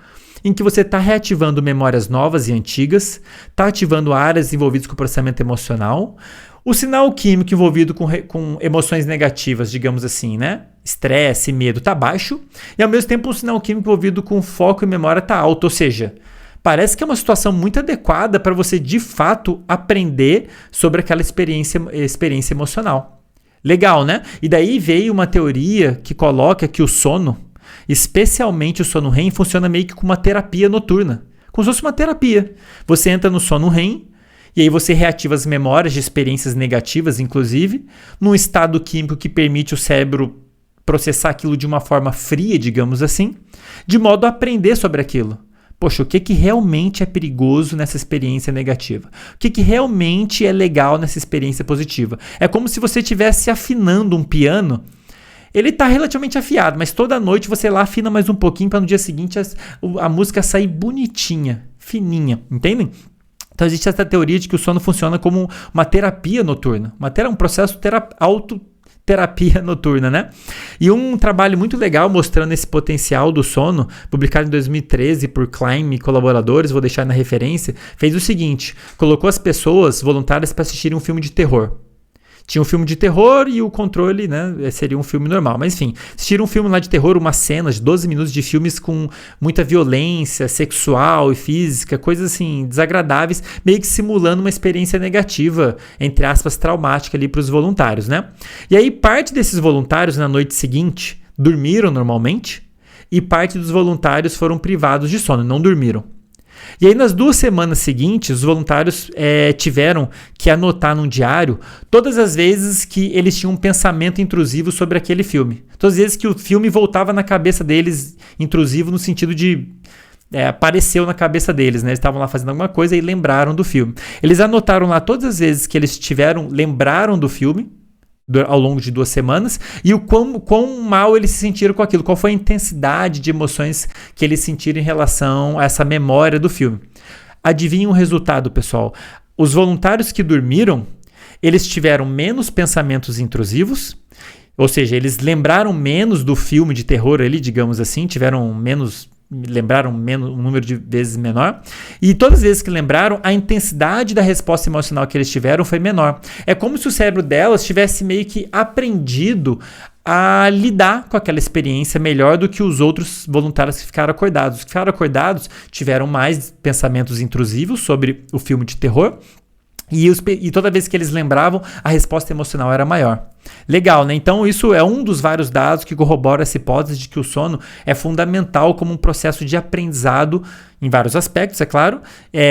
em que você está reativando memórias novas e antigas, está ativando áreas envolvidas com o processamento emocional. O sinal químico envolvido com emoções negativas, digamos assim, né? Estresse, medo, está baixo. E ao mesmo tempo o sinal químico envolvido com foco e memória está alto. Ou seja, parece que é uma situação muito adequada para você, de fato, aprender sobre aquela experiência emocional. Legal, né? E daí veio uma teoria que coloca que o sono, especialmente o sono REM, funciona meio que como uma terapia noturna. Como se fosse uma terapia. Você entra no sono REM, e aí você reativa as memórias de experiências negativas, inclusive, num estado químico que permite o cérebro processar aquilo de uma forma fria, digamos assim, de modo a aprender sobre aquilo. Poxa, o que realmente é perigoso nessa experiência negativa? O que realmente é legal nessa experiência positiva? É como se você estivesse afinando um piano. Ele está relativamente afiado, mas toda noite você lá afina mais um pouquinho para no dia seguinte a música sair bonitinha, fininha, entendem? Então existe essa teoria de que o sono funciona como uma terapia noturna, um processo autoterapia noturna, né? E um trabalho muito legal mostrando esse potencial do sono, publicado em 2013 por Klein e colaboradores, vou deixar na referência, fez o seguinte: colocou as pessoas voluntárias para assistirem um filme de terror. Tinha um filme de terror e o controle, né, seria um filme normal. Mas enfim, assistiram um filme lá de terror, uma cena de 12 minutos de filmes com muita violência sexual e física, coisas assim desagradáveis, meio que simulando uma experiência negativa, entre aspas, traumática ali para os voluntários, né? E aí parte desses voluntários na noite seguinte dormiram normalmente e parte dos voluntários foram privados de sono, não dormiram. E aí nas 2 semanas seguintes, os voluntários tiveram que anotar num diário todas as vezes que eles tinham um pensamento intrusivo sobre aquele filme. Todas as vezes que o filme voltava na cabeça deles, intrusivo no sentido de apareceu na cabeça deles, né? Eles estavam lá fazendo alguma coisa e lembraram do filme. Eles anotaram lá todas as vezes que eles lembraram do filme, ao longo de 2 semanas, e o quão mal eles se sentiram com aquilo, qual foi a intensidade de emoções que eles sentiram em relação a essa memória do filme. Adivinha o resultado, pessoal? Os voluntários que dormiram, eles tiveram menos pensamentos intrusivos, ou seja, eles lembraram menos do filme de terror ali, digamos assim, lembraram um número de vezes menor, e todas as vezes que lembraram, a intensidade da resposta emocional que eles tiveram foi menor. É como se o cérebro delas tivesse meio que aprendido a lidar com aquela experiência melhor do que os outros voluntários que ficaram acordados. Os que ficaram acordados tiveram mais pensamentos intrusivos sobre o filme de terror, e toda vez que eles lembravam, a resposta emocional era maior. Legal, né? Então isso é um dos vários dados que corrobora essa hipótese de que o sono é fundamental como um processo de aprendizado em vários aspectos, é claro,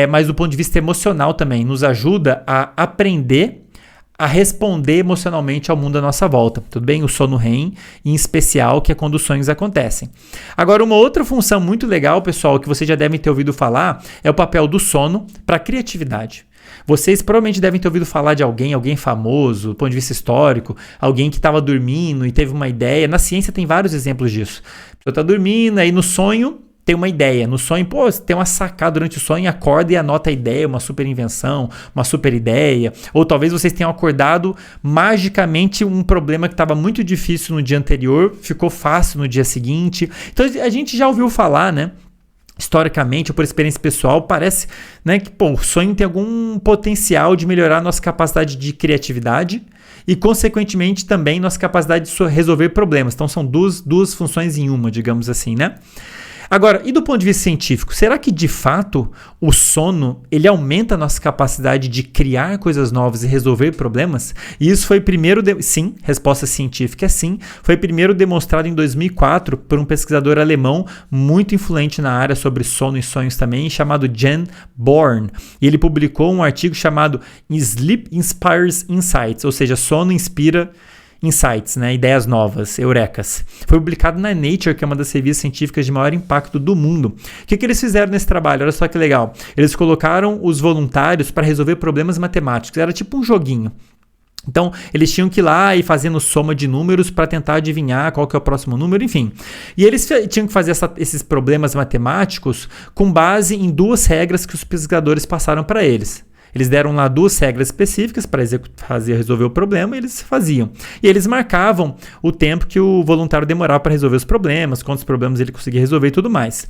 mas do ponto de vista emocional também. Nos ajuda a aprender a responder emocionalmente ao mundo à nossa volta, tudo bem? O sono REM, em especial, que é quando os sonhos acontecem. Agora, uma outra função muito legal, pessoal, que vocês já devem ter ouvido falar, é o papel do sono para a criatividade. Vocês provavelmente devem ter ouvido falar de alguém famoso, do ponto de vista histórico, alguém que estava dormindo e teve uma ideia. Na ciência tem vários exemplos disso. A pessoa está dormindo, aí no sonho tem uma ideia. No sonho, tem uma sacada durante o sonho, acorda e anota a ideia, uma super invenção, uma super ideia. Ou talvez vocês tenham acordado magicamente um problema que estava muito difícil no dia anterior, ficou fácil no dia seguinte. Então a gente já ouviu falar, né? Historicamente ou por experiência pessoal, parece, né, que o sonho tem algum potencial de melhorar a nossa capacidade de criatividade e, consequentemente, também nossa capacidade de resolver problemas. Então, são duas funções em uma, digamos assim, né? Agora, e do ponto de vista científico, será que de fato o sono ele aumenta a nossa capacidade de criar coisas novas e resolver problemas? E isso foi primeiro, sim, resposta científica é sim, foi primeiro demonstrado em 2004 por um pesquisador alemão muito influente na área sobre sono e sonhos também, chamado Jan Born. E ele publicou um artigo chamado Sleep Inspires Insights, ou seja, sono inspira insights, né? Ideias novas, eurecas. Foi publicado na Nature, que é uma das revistas científicas de maior impacto do mundo. O que eles fizeram nesse trabalho? Olha só que legal. Eles colocaram os voluntários para resolver problemas matemáticos. Era tipo um joguinho. Então, eles tinham que ir lá e fazendo soma de números para tentar adivinhar qual que é o próximo número, enfim. E eles tinham que fazer esses problemas matemáticos com base em duas regras que os pesquisadores passaram para eles. Eles deram lá duas regras específicas para resolver o problema e eles faziam. E eles marcavam o tempo que o voluntário demorava para resolver os problemas, quantos problemas ele conseguia resolver e tudo mais.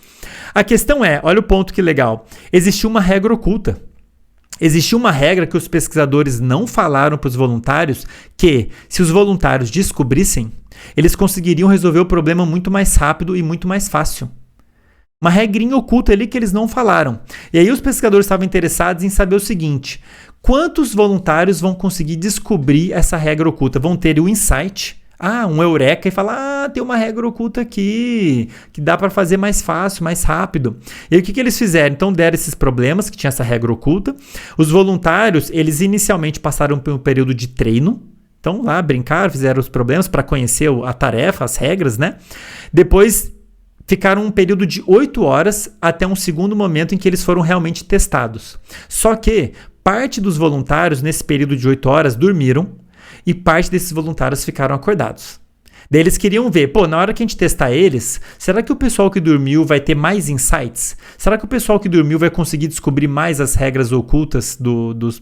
A questão é, olha o ponto que legal, existia uma regra oculta. Existia uma regra que os pesquisadores não falaram para os voluntários que, se os voluntários descobrissem, eles conseguiriam resolver o problema muito mais rápido e muito mais fácil. Uma regrinha oculta ali que eles não falaram. E aí os pesquisadores estavam interessados em saber o seguinte: quantos voluntários vão conseguir descobrir essa regra oculta? Vão ter o insight, um eureka, e falar, tem uma regra oculta aqui, que dá para fazer mais fácil, mais rápido. E aí o que eles fizeram? Então deram esses problemas, que tinha essa regra oculta. Os voluntários, eles inicialmente passaram por um período de treino. Então lá brincaram, fizeram os problemas para conhecer a tarefa, as regras, né? Depois ficaram um período de 8 horas até um segundo momento em que eles foram realmente testados. Só que parte dos voluntários nesse período de 8 horas dormiram e parte desses voluntários ficaram acordados. Daí eles queriam ver, na hora que a gente testar eles, será que o pessoal que dormiu vai ter mais insights? Será que o pessoal que dormiu vai conseguir descobrir mais as regras ocultas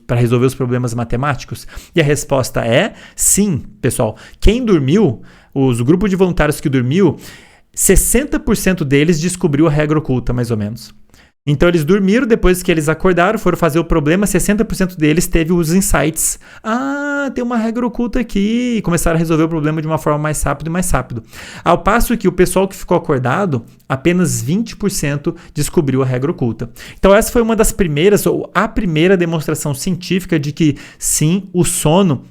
para resolver os problemas matemáticos? E a resposta é sim, pessoal. Quem dormiu, o grupo de voluntários que dormiu, 60% deles descobriu a regra oculta, mais ou menos. Então eles dormiram, depois que eles acordaram, foram fazer o problema, 60% deles teve os insights. Tem uma regra oculta aqui. E começaram a resolver o problema de uma forma mais rápida e mais rápido. Ao passo que o pessoal que ficou acordado, apenas 20% descobriu a regra oculta. Então essa foi uma das primeiras, ou a primeira demonstração científica de que sim, o sono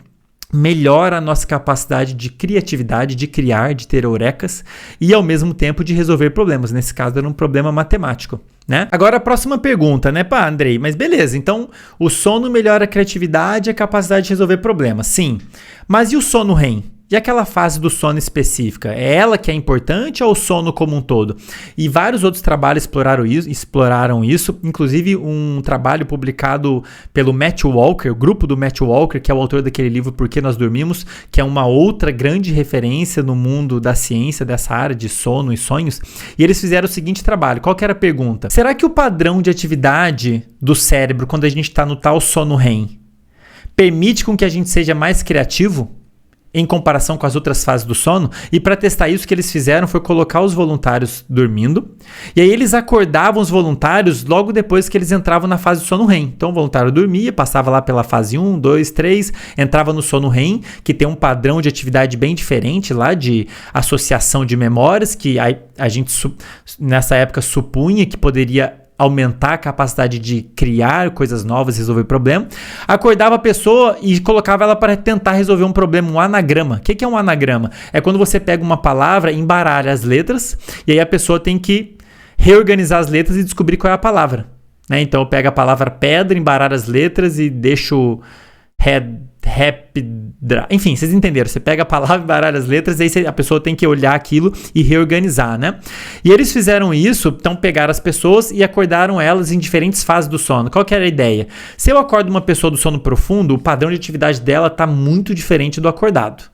melhora a nossa capacidade de criatividade, de criar, de ter eurecas e ao mesmo tempo de resolver problemas. Nesse caso era um problema matemático, né? Agora a próxima pergunta, né, Andrei? Mas beleza, então o sono melhora a criatividade e a capacidade de resolver problemas. Sim, mas e o sono REM? E aquela fase do sono específica? É ela que é importante ou o sono como um todo? E vários outros trabalhos exploraram isso, inclusive um trabalho publicado pelo Matt Walker, o grupo do Matt Walker, que é o autor daquele livro Por que Nós Dormimos, que é uma outra grande referência no mundo da ciência, dessa área de sono e sonhos. E eles fizeram o seguinte trabalho. Qual que era a pergunta? Será que o padrão de atividade do cérebro, quando a gente está no tal sono REM, permite com que a gente seja mais criativo em comparação com as outras fases do sono? E para testar isso, o que eles fizeram foi colocar os voluntários dormindo, e aí eles acordavam os voluntários logo depois que eles entravam na fase do sono REM. Então o voluntário dormia, passava lá pela fase 1, 2, 3, entrava no sono REM, que tem um padrão de atividade bem diferente lá, de associação de memórias, que a gente nessa época supunha que poderia aumentar a capacidade de criar coisas novas, resolver problema. Acordava a pessoa e colocava ela para tentar resolver um problema, um anagrama. O que é um anagrama? É quando você pega uma palavra, embaralha as letras, e aí a pessoa tem que reorganizar as letras e descobrir qual é a palavra, né? Então eu pego a palavra pedra, embaralho as letras e deixo Enfim, vocês entenderam. Você pega a palavra e baralha as letras, aí a pessoa tem que olhar aquilo e reorganizar, né? E eles fizeram isso, então pegaram as pessoas e acordaram elas em diferentes fases do sono. Qual que era a ideia? Se eu acordo uma pessoa do sono profundo, o padrão de atividade dela está muito diferente do acordado.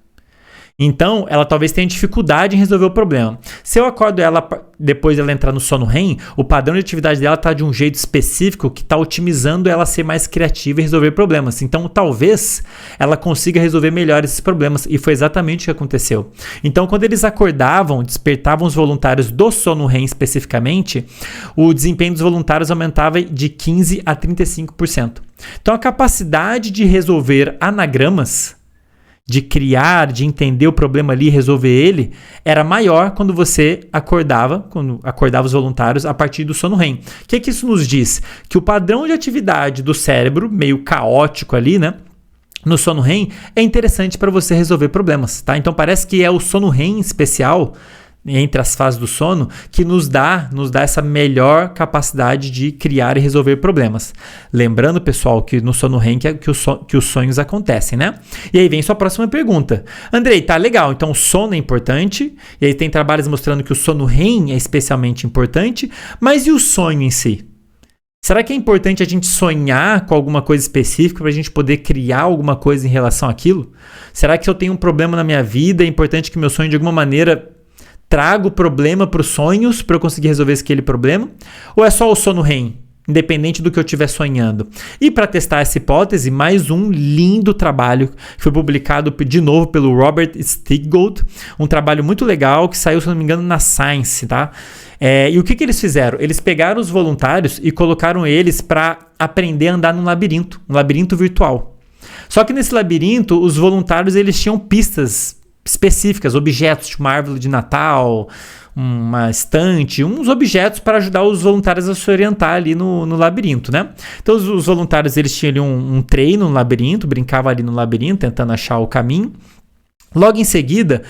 Então, ela talvez tenha dificuldade em resolver o problema. Se eu acordo ela depois dela entrar no sono REM, o padrão de atividade dela está de um jeito específico que está otimizando ela a ser mais criativa e resolver problemas. Então, talvez ela consiga resolver melhor esses problemas. E foi exatamente o que aconteceu. Então, quando eles acordavam, despertavam os voluntários do sono REM especificamente, o desempenho dos voluntários aumentava de 15% a 35%. Então, a capacidade de resolver anagramas, de criar, de entender o problema ali e resolver ele, era maior quando acordava os voluntários a partir do sono REM. O que isso nos diz? Que o padrão de atividade do cérebro, meio caótico ali, né? No sono REM, é interessante para você resolver problemas, tá? Então parece que é o sono REM especial, entre as fases do sono, que nos dá essa melhor capacidade de criar e resolver problemas. Lembrando, pessoal, que no sono REM que os sonhos acontecem, né? E aí vem sua próxima pergunta. Andrei, tá legal, então o sono é importante, e aí tem trabalhos mostrando que o sono REM é especialmente importante, mas e o sonho em si? Será que é importante a gente sonhar com alguma coisa específica para a gente poder criar alguma coisa em relação àquilo? Será que se eu tenho um problema na minha vida, é importante que meu sonho de alguma maneira traga o problema para os sonhos para eu conseguir resolver aquele problema? Ou é só o sono REM, independente do que eu estiver sonhando? E para testar essa hipótese, mais um lindo trabalho que foi publicado de novo pelo Robert Stiggold, um trabalho muito legal que saiu, se não me engano, na Science, tá? E o que eles fizeram? Eles pegaram os voluntários e colocaram eles para aprender a andar num labirinto, um labirinto virtual. Só que nesse labirinto, os voluntários eles tinham pistas específicas, objetos, tipo uma árvore de Natal, uma estante, uns objetos para ajudar os voluntários a se orientar ali no labirinto, né? Então os voluntários eles tinham ali um treino no labirinto, brincavam ali no labirinto, tentando achar o caminho. Logo em seguida,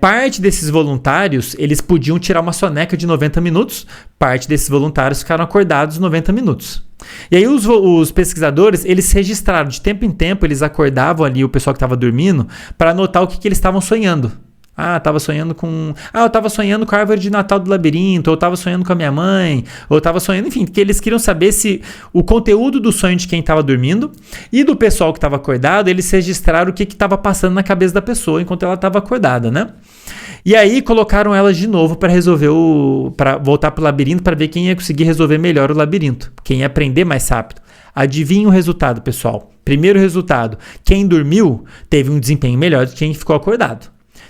parte desses voluntários, eles podiam tirar uma soneca de 90 minutos, parte desses voluntários ficaram acordados 90 minutos. E aí os pesquisadores, eles registraram, de tempo em tempo, eles acordavam ali o pessoal que estava dormindo para anotar o que eles estavam sonhando. Eu estava sonhando com a árvore de Natal do labirinto, ou eu estava sonhando com a minha mãe, ou eu estava sonhando, enfim, que eles queriam saber se o conteúdo do sonho de quem estava dormindo e do pessoal que estava acordado, eles registraram o que estava passando na cabeça da pessoa enquanto ela estava acordada, né? E aí colocaram elas de novo para voltar para o labirinto para ver quem ia conseguir resolver melhor o labirinto, quem ia aprender mais rápido. Adivinha o resultado, pessoal? Primeiro resultado, quem dormiu teve um desempenho melhor do que quem ficou acordado.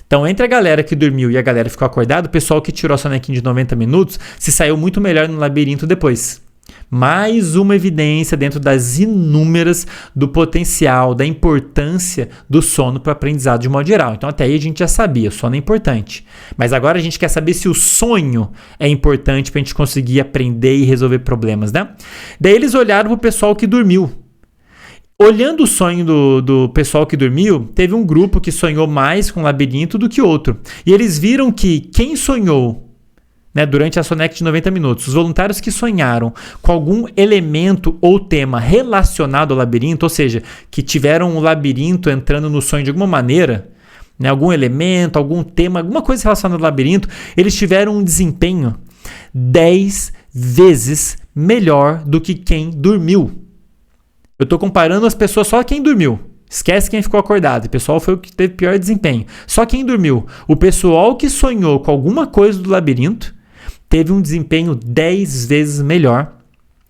Então, entre a galera que dormiu e a galera que ficou acordada, o pessoal que tirou a sonequinha de 90 minutos se saiu muito melhor no labirinto depois. Mais uma evidência dentro das inúmeras do potencial, da importância do sono para o aprendizado de modo geral. Então, até aí a gente já sabia, o sono é importante. Mas agora a gente quer saber se o sonho é importante para a gente conseguir aprender e resolver problemas, né? Daí eles olharam para o pessoal que dormiu. Olhando o sonho do pessoal que dormiu, teve um grupo que sonhou mais com o labirinto do que outro. E eles viram que quem sonhou, né, durante a soneca de 90 minutos, os voluntários que sonharam com algum elemento ou tema relacionado ao labirinto, ou seja, que tiveram um labirinto entrando no sonho de alguma maneira, né, algum elemento, algum tema, alguma coisa relacionada ao labirinto, eles tiveram um desempenho 10 vezes melhor do que quem dormiu. Eu estou comparando as pessoas, só quem dormiu. Esquece quem ficou acordado. O pessoal foi o que teve pior desempenho. Só quem dormiu. O pessoal que sonhou com alguma coisa do labirinto teve um desempenho 10 vezes melhor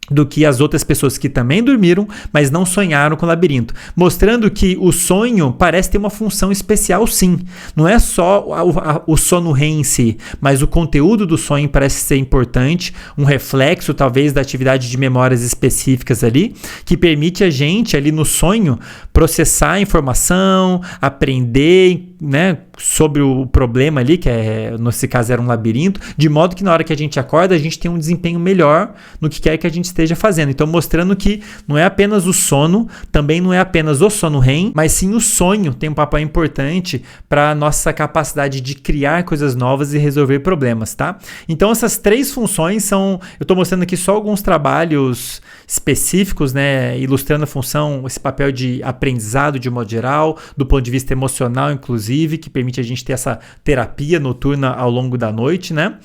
do que as outras pessoas que também dormiram, mas não sonharam com o labirinto. Mostrando que o sonho parece ter uma função especial, sim. Não é só o sono REM em si, mas o conteúdo do sonho parece ser importante, um reflexo talvez da atividade de memórias específicas ali, que permite a gente ali no sonho processar a informação, aprender, né, sobre o problema ali, que nesse caso era um labirinto, de modo que na hora que a gente acorda, a gente tem um desempenho melhor no que quer que a gente esteja fazendo. Então, mostrando que não é apenas o sono, também não é apenas o sono REM, mas sim o sonho tem um papel importante para a nossa capacidade de criar coisas novas e resolver problemas, tá? Então, essas 3 funções são... Eu estou mostrando aqui só alguns trabalhos específicos, né, ilustrando a função, esse papel de aprendizado de modo geral, do ponto de vista emocional, inclusive, que permite a gente ter essa terapia noturna ao longo da noite, né?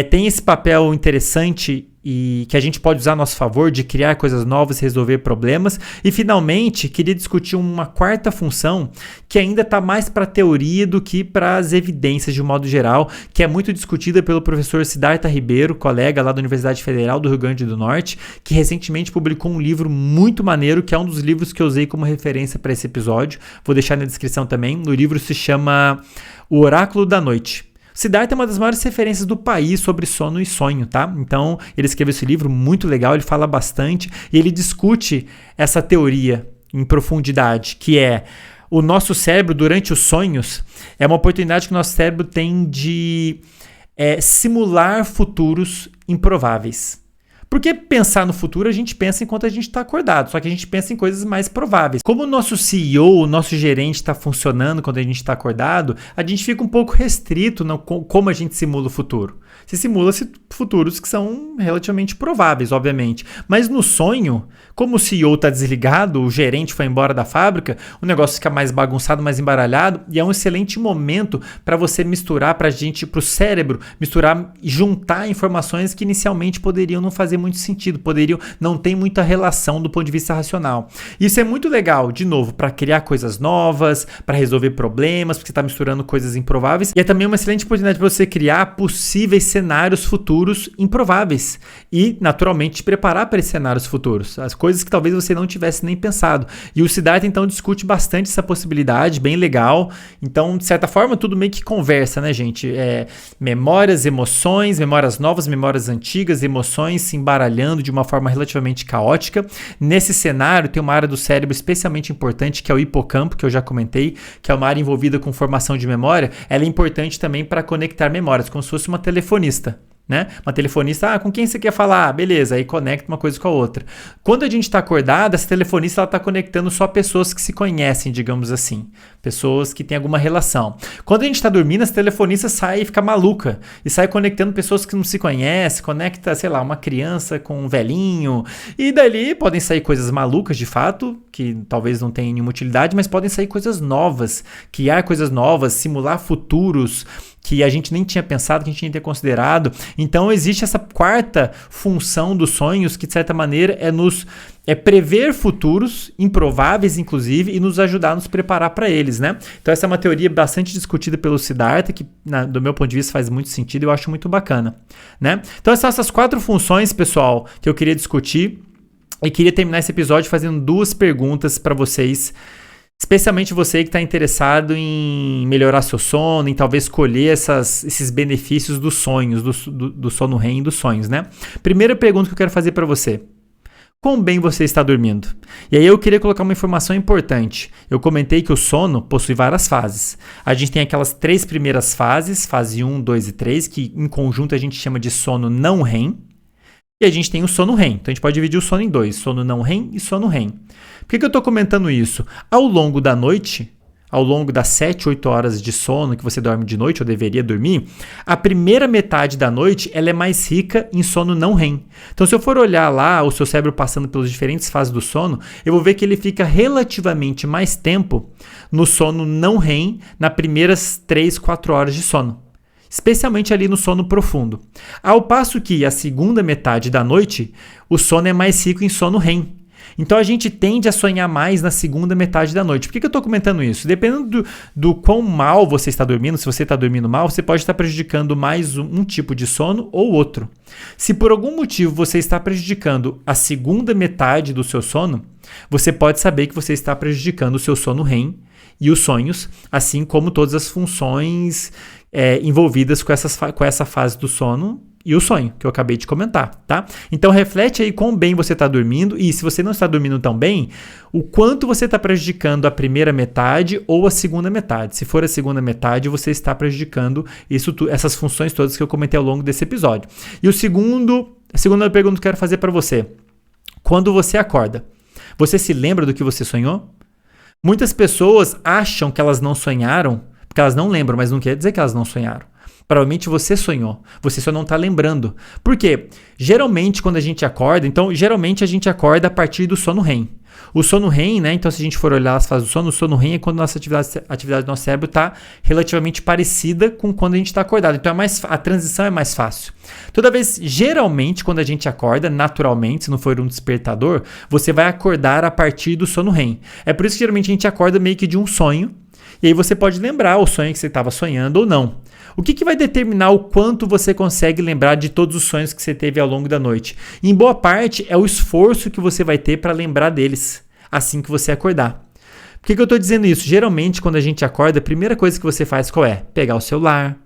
Tem esse papel interessante e que a gente pode usar a nosso favor de criar coisas novas, resolver problemas. E finalmente, queria discutir uma 4ª função que ainda está mais para a teoria do que para as evidências de um modo geral, que é muito discutida pelo professor Siddhartha Ribeiro, colega lá da Universidade Federal do Rio Grande do Norte, que recentemente publicou um livro muito maneiro, que é um dos livros que eu usei como referência para esse episódio. Vou deixar na descrição também. O livro se chama O Oráculo da Noite. Siddhartha é uma das maiores referências do país sobre sono e sonho, tá? Então, ele escreveu esse livro muito legal, ele fala bastante e ele discute essa teoria em profundidade, que é o nosso cérebro, durante os sonhos, é uma oportunidade que o nosso cérebro tem de simular futuros improváveis. Porque pensar no futuro a gente pensa enquanto a gente está acordado, só que a gente pensa em coisas mais prováveis. Como o nosso CEO, o nosso gerente está funcionando quando a gente está acordado, a gente fica um pouco restrito no como a gente simula o futuro. Se simula futuros que são relativamente prováveis, obviamente. Mas no sonho, como o CEO está desligado, o gerente foi embora da fábrica, o negócio fica mais bagunçado, mais embaralhado, e é um excelente momento para você misturar, para o cérebro, misturar e juntar informações que inicialmente poderiam não fazer muito sentido, poderiam não ter muita relação do ponto de vista racional. Isso é muito legal, de novo, para criar coisas novas, para resolver problemas, porque você está misturando coisas improváveis, e é também uma excelente oportunidade para você criar possíveis cenários futuros improváveis e, naturalmente, te preparar para esses cenários futuros, as coisas que talvez você não tivesse nem pensado. E o Siddhartha, então, discute bastante essa possibilidade, bem legal. Então, de certa forma, tudo meio que conversa, né, gente? Memórias, emoções, memórias novas, memórias antigas, emoções se embaralhando de uma forma relativamente caótica. Nesse cenário, tem uma área do cérebro especialmente importante, que é o hipocampo, que eu já comentei, que é uma área envolvida com formação de memória. Ela é importante também para conectar memórias, como se fosse uma telefonista, né? Uma telefonista, com quem você quer falar? Beleza, aí conecta uma coisa com a outra. Quando a gente está acordado, essa telefonista está conectando só pessoas que se conhecem, digamos assim. Pessoas que têm alguma relação. Quando a gente está dormindo, essa telefonista sai e fica maluca. E sai conectando pessoas que não se conhecem, conecta, sei lá, uma criança com um velhinho. E dali podem sair coisas malucas, de fato, que talvez não tenham nenhuma utilidade, mas podem sair coisas novas, criar coisas novas, simular futuros que a gente nem tinha pensado, que a gente tinha considerado. Então existe essa 4ª função dos sonhos, que de certa maneira é prever futuros improváveis, inclusive, e nos ajudar a nos preparar para eles, né? Então essa é uma teoria bastante discutida pelo Siddhartha, que do meu ponto de vista faz muito sentido e eu acho muito bacana, né? Então essas 4 funções, pessoal, que eu queria discutir, e queria terminar esse episódio fazendo 2 perguntas para vocês, especialmente você que está interessado em melhorar seu sono, em talvez colher esses benefícios dos sonhos, do sono REM e dos sonhos, né? Primeira pergunta que eu quero fazer para você: quão bem você está dormindo? E aí eu queria colocar uma informação importante. Eu comentei que o sono possui várias fases. A gente tem aquelas 3 primeiras fases, fase 1, 2 e 3, que em conjunto a gente chama de sono não REM. E a gente tem o sono REM. Então a gente pode dividir o sono em 2, sono não REM e sono REM. Por que eu estou comentando isso? Ao longo da noite, ao longo das 7, 8 horas de sono que você dorme de noite, ou deveria dormir, a primeira metade da noite ela é mais rica em sono não REM. Então se eu for olhar lá o seu cérebro passando pelas diferentes fases do sono, eu vou ver que ele fica relativamente mais tempo no sono não REM, nas primeiras 3, 4 horas de sono. Especialmente ali no sono profundo. Ao passo que a segunda metade da noite, o sono é mais rico em sono REM. Então a gente tende a sonhar mais na segunda metade da noite. Por que eu estou comentando isso? Dependendo do quão mal você está dormindo, se você está dormindo mal, você pode estar prejudicando mais um tipo de sono ou outro. Se por algum motivo você está prejudicando a segunda metade do seu sono, você pode saber que você está prejudicando o seu sono REM e os sonhos, assim como todas as funções envolvidas com essa fase do sono e o sonho, que eu acabei de comentar, tá? Então reflete aí quão bem você está dormindo e se você não está dormindo tão bem, o quanto você está prejudicando a primeira metade ou a segunda metade. Se for a segunda metade, você está prejudicando essas funções todas que eu comentei ao longo desse episódio. E a segunda pergunta que eu quero fazer para você. Quando você acorda, você se lembra do que você sonhou? Muitas pessoas acham que elas não sonharam, porque elas não lembram, mas não quer dizer que elas não sonharam. Provavelmente você sonhou, você só não está lembrando. Por quê? Geralmente quando a gente acorda, a gente acorda a partir do sono REM. O sono REM, né? Então se a gente for olhar as fases do sono, o sono REM é quando a nossa atividade do nosso cérebro está relativamente parecida com quando a gente está acordado. Então a transição é mais fácil. Geralmente quando a gente acorda, naturalmente, se não for um despertador, você vai acordar a partir do sono REM. É por isso que geralmente a gente acorda meio que de um sonho, e aí você pode lembrar o sonho que você estava sonhando ou não. O que vai determinar o quanto você consegue lembrar de todos os sonhos que você teve ao longo da noite? Em boa parte, é o esforço que você vai ter para lembrar deles assim que você acordar. Por que eu estou dizendo isso? Geralmente, quando a gente acorda, a primeira coisa que você faz qual é? Pegar o celular,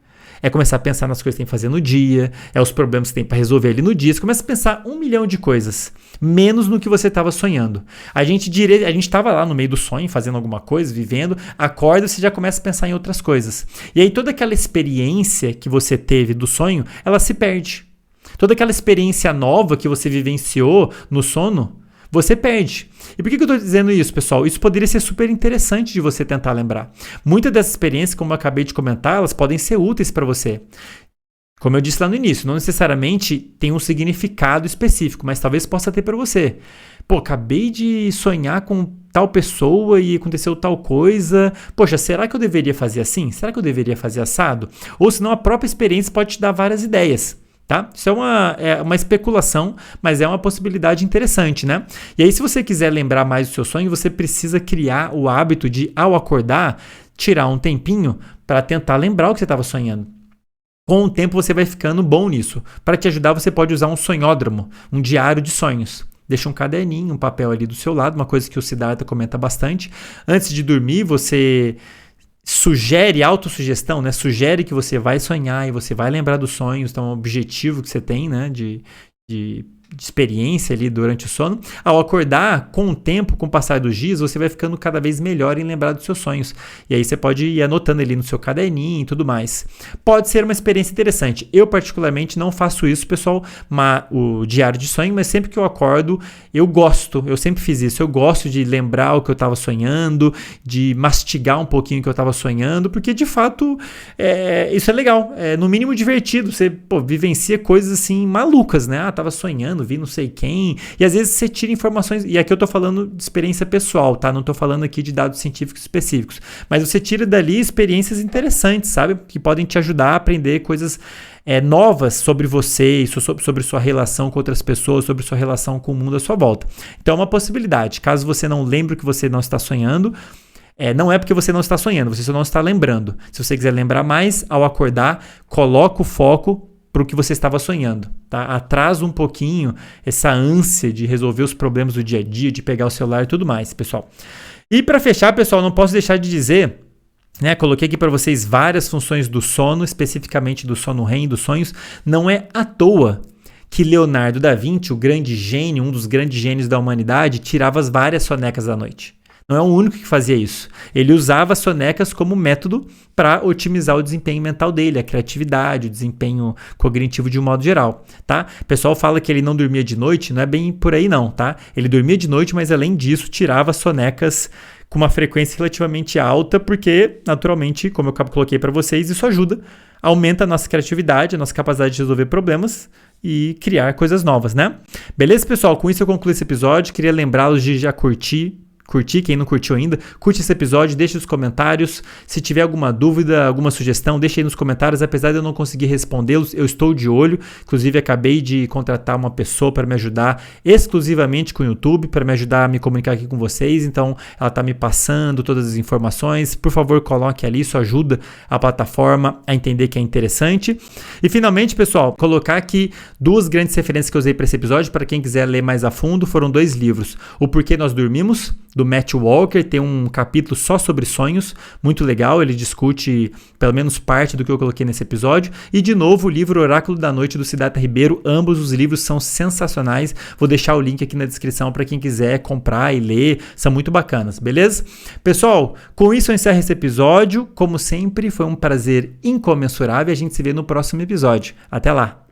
é começar a pensar nas coisas que tem que fazer no dia, é os problemas que tem para resolver ali no dia. Você começa a pensar 1 milhão de coisas, menos no que você estava sonhando. A gente estava lá no meio do sonho, fazendo alguma coisa, vivendo, acorda e você já começa a pensar em outras coisas. E aí toda aquela experiência que você teve do sonho, ela se perde. Toda aquela experiência nova que você vivenciou no sono, você perde. E por que eu estou dizendo isso, pessoal? Isso poderia ser super interessante de você tentar lembrar. Muitas dessas experiências, como eu acabei de comentar, elas podem ser úteis para você. Como eu disse lá no início, não necessariamente tem um significado específico, mas talvez possa ter para você. Pô, acabei de sonhar com tal pessoa e aconteceu tal coisa. Poxa, será que eu deveria fazer assim? Será que eu deveria fazer assado? Ou senão a própria experiência pode te dar várias ideias. Tá? Isso é uma especulação, mas é uma possibilidade interessante, né? E aí, se você quiser lembrar mais do seu sonho, você precisa criar o hábito de, ao acordar, tirar um tempinho para tentar lembrar o que você estava sonhando. Com o tempo, você vai ficando bom nisso. Para te ajudar, você pode usar um sonhódromo, um diário de sonhos. Deixa um caderninho, um papel ali do seu lado, uma coisa que o Siddhartha comenta bastante. Antes de dormir, você sugere, autossugestão, né? Sugere que você vai sonhar e você vai lembrar dos sonhos, então é um objetivo que você tem, né? De experiência ali durante o sono. Ao acordar, com o tempo, com o passar dos dias, você vai ficando cada vez melhor em lembrar dos seus sonhos. E aí você pode ir anotando ali no seu caderninho e tudo mais. Pode ser uma experiência interessante. Eu, particularmente, não faço isso, pessoal, o diário de sonho, mas sempre que eu acordo, eu sempre fiz isso. Eu gosto de lembrar o que eu estava sonhando, de mastigar um pouquinho o que eu estava sonhando, porque, de fato, isso é legal. É, no mínimo, divertido. Você vivencia coisas, assim, malucas, né? Tava sonhando, vi não sei quem, e às vezes você tira informações, e aqui eu tô falando de experiência pessoal, tá? Não tô falando aqui de dados científicos específicos, mas você tira dali experiências interessantes, sabe? Que podem te ajudar a aprender coisas novas sobre você, sobre sua relação com outras pessoas, sobre sua relação com o mundo à sua volta. Então é uma possibilidade, caso você não lembre o que você não está sonhando, não é porque você não está sonhando, você só não está lembrando. Se você quiser lembrar mais, ao acordar, coloca o foco para o que você estava sonhando, tá? Atrasa um pouquinho essa ânsia de resolver os problemas do dia a dia, de pegar o celular e tudo mais, pessoal. E para fechar, pessoal, não posso deixar de dizer, né? Coloquei aqui para vocês várias funções do sono, especificamente do sono REM, dos sonhos. Não é à toa que Leonardo da Vinci, o grande gênio, um dos grandes gênios da humanidade, tirava as várias sonecas da noite. Não é o único que fazia isso. Ele usava as sonecas como método para otimizar o desempenho mental dele, a criatividade, o desempenho cognitivo de um modo geral, tá? O pessoal fala que ele não dormia de noite, não é bem por aí não, tá? Ele dormia de noite, mas além disso tirava sonecas com uma frequência relativamente alta, porque naturalmente, como eu coloquei para vocês, isso aumenta a nossa criatividade, a nossa capacidade de resolver problemas e criar coisas novas, né? Beleza, pessoal? Com isso eu concluo esse episódio. Queria lembrá-los de já curtir, quem não curtiu ainda, curte esse episódio, deixe nos comentários. Se tiver alguma dúvida, alguma sugestão, deixe aí nos comentários. Apesar de eu não conseguir respondê-los, eu estou de olho. Inclusive, acabei de contratar uma pessoa para me ajudar exclusivamente com o YouTube, para me ajudar a me comunicar aqui com vocês. Então, ela está me passando todas as informações. Por favor, coloque ali, isso ajuda a plataforma a entender que é interessante. E, finalmente, pessoal, colocar aqui 2 grandes referências que eu usei para esse episódio, para quem quiser ler mais a fundo, foram 2 livros. O Porquê Nós Dormimos, do Matt Walker, tem um capítulo só sobre sonhos, muito legal, ele discute pelo menos parte do que eu coloquei nesse episódio. E de novo o livro Oráculo da Noite do Siddhartha Ribeiro, ambos os livros são sensacionais, vou deixar o link aqui na descrição para quem quiser comprar e ler, são muito bacanas, beleza? Pessoal, com isso eu encerro esse episódio, como sempre foi um prazer incomensurável e a gente se vê no próximo episódio. Até lá!